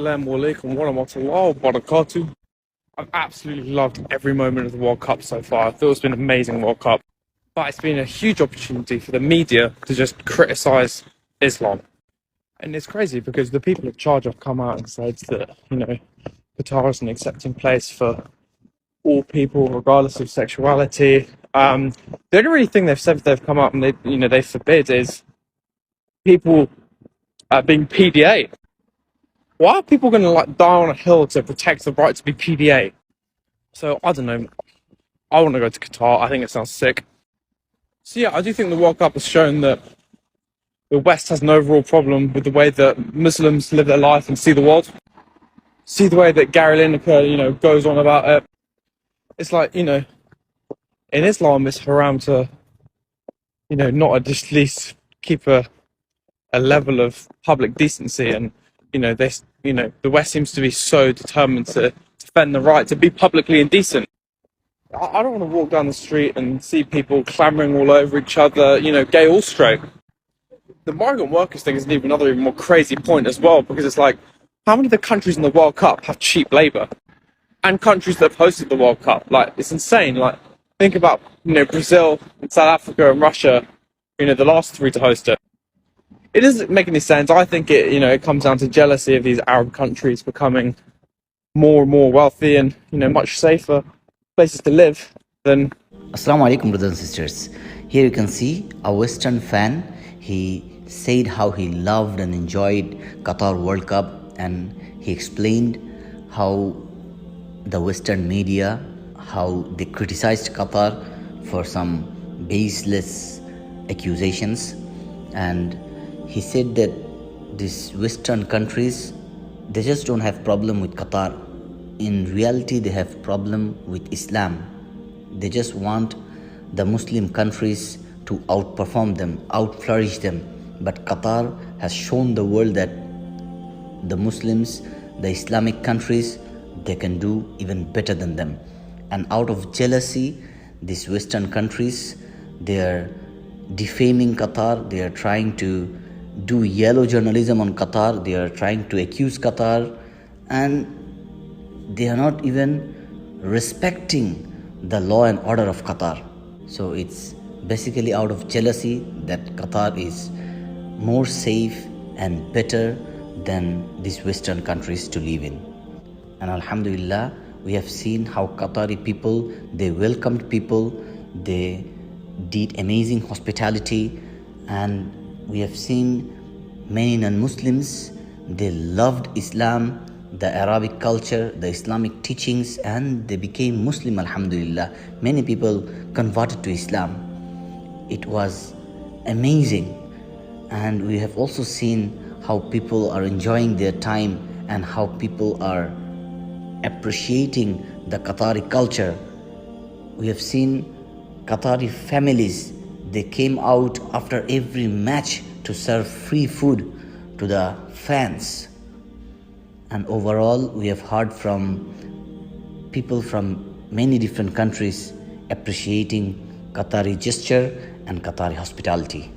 Assalamu alaikum wa rahmatullahi wa barakatuh. I've absolutely loved every moment of the World Cup so far. I feel it's been an amazing World Cup. But it's been a huge opportunity for the media to just criticise Islam. And it's crazy because the people in charge have come out and said that, Qatar is an accepting place for all people, regardless of sexuality. The only really thing they've said they've come up and they forbid is people being PDA. Why are people going to die on a hill to protect the right to be PDA? So I don't know. I want to go to Qatar. I think it sounds sick. So yeah, I do think the World Cup has shown that the West has an overall problem with the way that Muslims live their life and see the world. See the way that Gary Lineker, goes on about it. It's like, in Islam, it's haram to, not at least keep a level of public decency. And, the West seems to be so determined to defend the right to be publicly indecent. I don't want to walk down the street and see people clamoring all over each other, gay or straight. The migrant workers thing is another even more crazy point as well, because it's like, how many of the countries in the World Cup have cheap labour? And countries that have hosted the World Cup. It's insane. Think about, Brazil and South Africa and Russia, the last three to host it. It doesn't make any sense. I think it comes down to jealousy of these Arab countries becoming more and more wealthy and, much safer places to live than... Assalamu alaikum, brothers and sisters. Here you can see a Western fan. He said how he loved and enjoyed Qatar World Cup, and he explained how the Western media, how they criticized Qatar for some baseless accusations. And he said that these Western countries, they just don't have problem with Qatar. In reality, they have problem with Islam. They just want the Muslim countries to outperform them, outflourish them. But Qatar has shown the world that the Muslims, the Islamic countries, they can do even better than them. And out of jealousy, these Western countries, they are defaming Qatar. They are trying to do yellow journalism on Qatar. They are trying to accuse Qatar, and they are not even respecting the law and order of Qatar. So it's basically out of jealousy that Qatar is more safe and better than these Western countries to live in. And Alhamdulillah, we have seen how Qatari people, they welcomed people, they did amazing hospitality, and we have seen many non-Muslims, they loved Islam, the Arabic culture, the Islamic teachings, and they became Muslim, Alhamdulillah. Many people converted to Islam. It was amazing. And we have also seen how people are enjoying their time and how people are appreciating the Qatari culture. We have seen Qatari families, they came out after every match to serve free food to the fans. And overall, we have heard from people from many different countries appreciating Qatari gesture and Qatari hospitality.